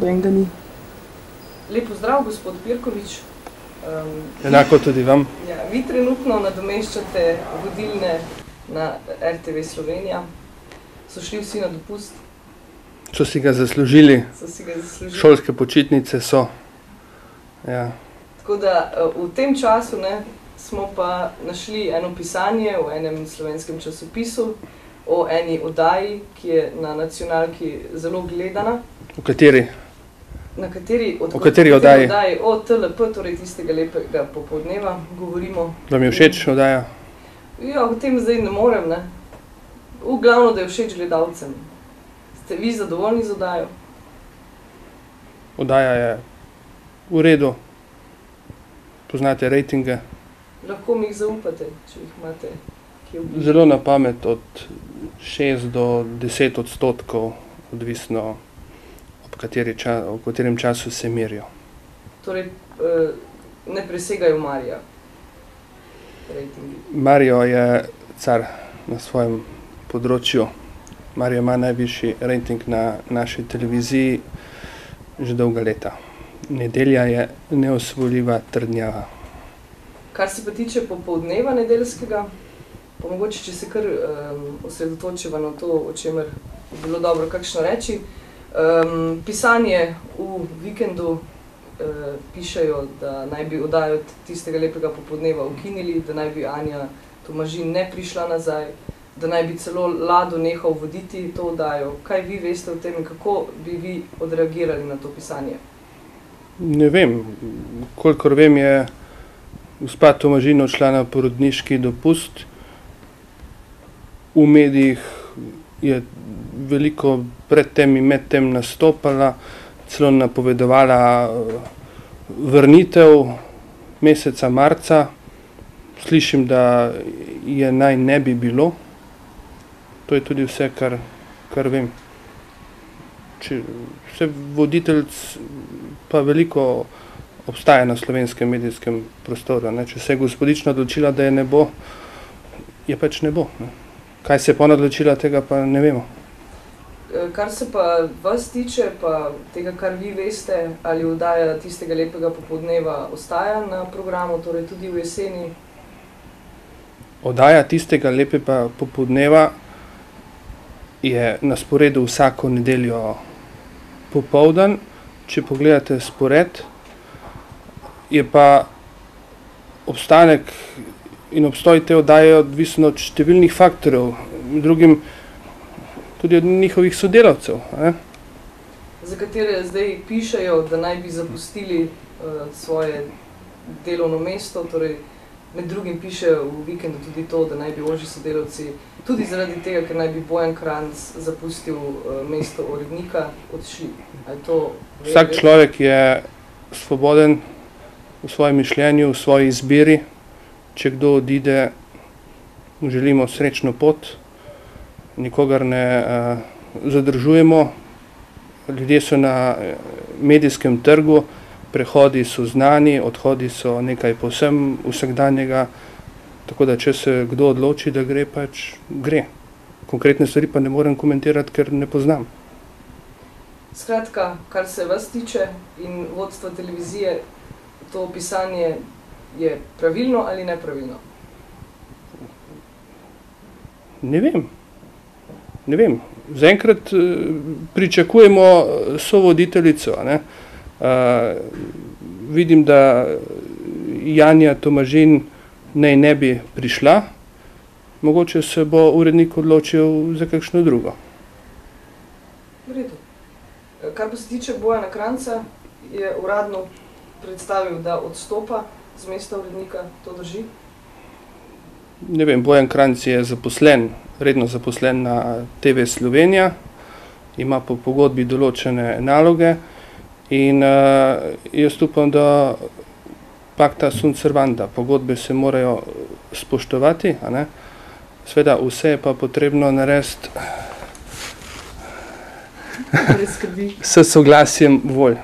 nobenega ni. Lep pozdrav, gospod Pirkovič. Enako tudi vam. Ja, vi trenutno nadomeščate vodilne na RTV Slovenija. So šli vsi na dopust? So si ga zaslužili. Šolske počitnice so. Ja. Tako da v tem času smo pa našli eno pisanje v enem slovenskem časopisu o eni oddaji, ki je na nacionalki zelo gledana. V kateri? Na kateri oddaji? O TLP, torej tistega lepega popoldneva, govorimo. Vam je všeč oddaja? Ja, o tem zdaj ne morem, ne. V glavno, da je všeč gledalcem. Ste vi zadovoljni z oddajo? Oddaja je v redu. Poznate rejtinge? Lahko mi jih zaupate, če jih imate kje v bližini. Zelo na pamet, od 6 do 10%, odvisno v katerem času se merijo. Torej, ne presegajo Marija rejtingi? Marijo je car na svojem področju. Marijo ima najvišji rejting na naši televiziji že dolga leta. Nedelja je neosvojljiva trdnjava. Kar se pa tiče popoldneva nedeljskega, pa mogoče, če se kar osredotočiva na to, o čemer je bilo dobro kakšno reči. Pisanje v Vikendu pišejo, da naj bi oddajo tistega lepega popoldneva ukinili, da naj bi Anja Tomažin ne prišla nazaj, da naj bi celo Lado nehal voditi to oddajo. Kaj vi veste o tem in kako bi vi odreagirali na to pisanje? Ne vem. Kolikor vem, je gospa Tomažin odšla na porodniški dopust. V medijih je veliko pred tem in med tem nastopala, celo napovedovala vrnitev meseca marca. Slišim, da je naj ne bi bilo. To je tudi vse, kar vem. Vse voditeljc pa veliko obstaja na slovenskem medijskem prostoru. Če se je gospodična odločila, da je ne bo, je pač ne bo. Kaj se je pa ona odločila, tega pa ne vemo. Kar se pa vas tiče, pa tega, kar vi veste, ali oddaja tistega lepega popoldneva ostaja na programu, torej tudi v jeseni? Oddaja tistega lepega popoldneva je na sporedu vsako nedeljo popoldan. Če pogledate spored, je pa obstanek in obstoj te oddaje odvisen od številnih faktorjev, drugim tudi od njihovih sodelavcev. Za katere zdaj pišejo, da naj bi zapustili svoje delovno mesto, torej med drugim pišejo v Vikendu tudi to, da naj bi ožji sodelavci, tudi zaradi tega, ker naj bi Bojan Kranjc zapustil mesto urednika, odšli. Vsak človek je svoboden v svojem mišljenju, v svoji izbiri. Če kdo odide, mu želimo srečno pot, nikogar ne zadržujemo. Ljudje so na medijskem trgu, prehodi so znani, odhodi so nekaj povsem vsakdanjega, tako da če se kdo odloči, da gre, pač gre. Konkretne stvari pa ne morem komentirati, ker ne poznam. Skratka, kar se vas tiče in vodstva televizije, to pisanje je pravilno ali nepravilno? Ne vem. Zaenkrat pričakujemo sovoditeljico. Vidim, da Janja Tomažin naj ne bi prišla. Mogoče se bo urednik odločil za kakšno drugo. V redu. Kar pa se tiče Bojana Kranjca, je uradno predstavil, da odstopa z mesta urednika, to drži? Ne vem, Bojan Kranjc je redno zaposlen na TV Slovenija, ima po pogodbi določene naloge in jaz upam, da pacta sunt servanda, pogodbe se morajo spoštovati, Sveda vse je pa potrebno narediti s soglasjem volj.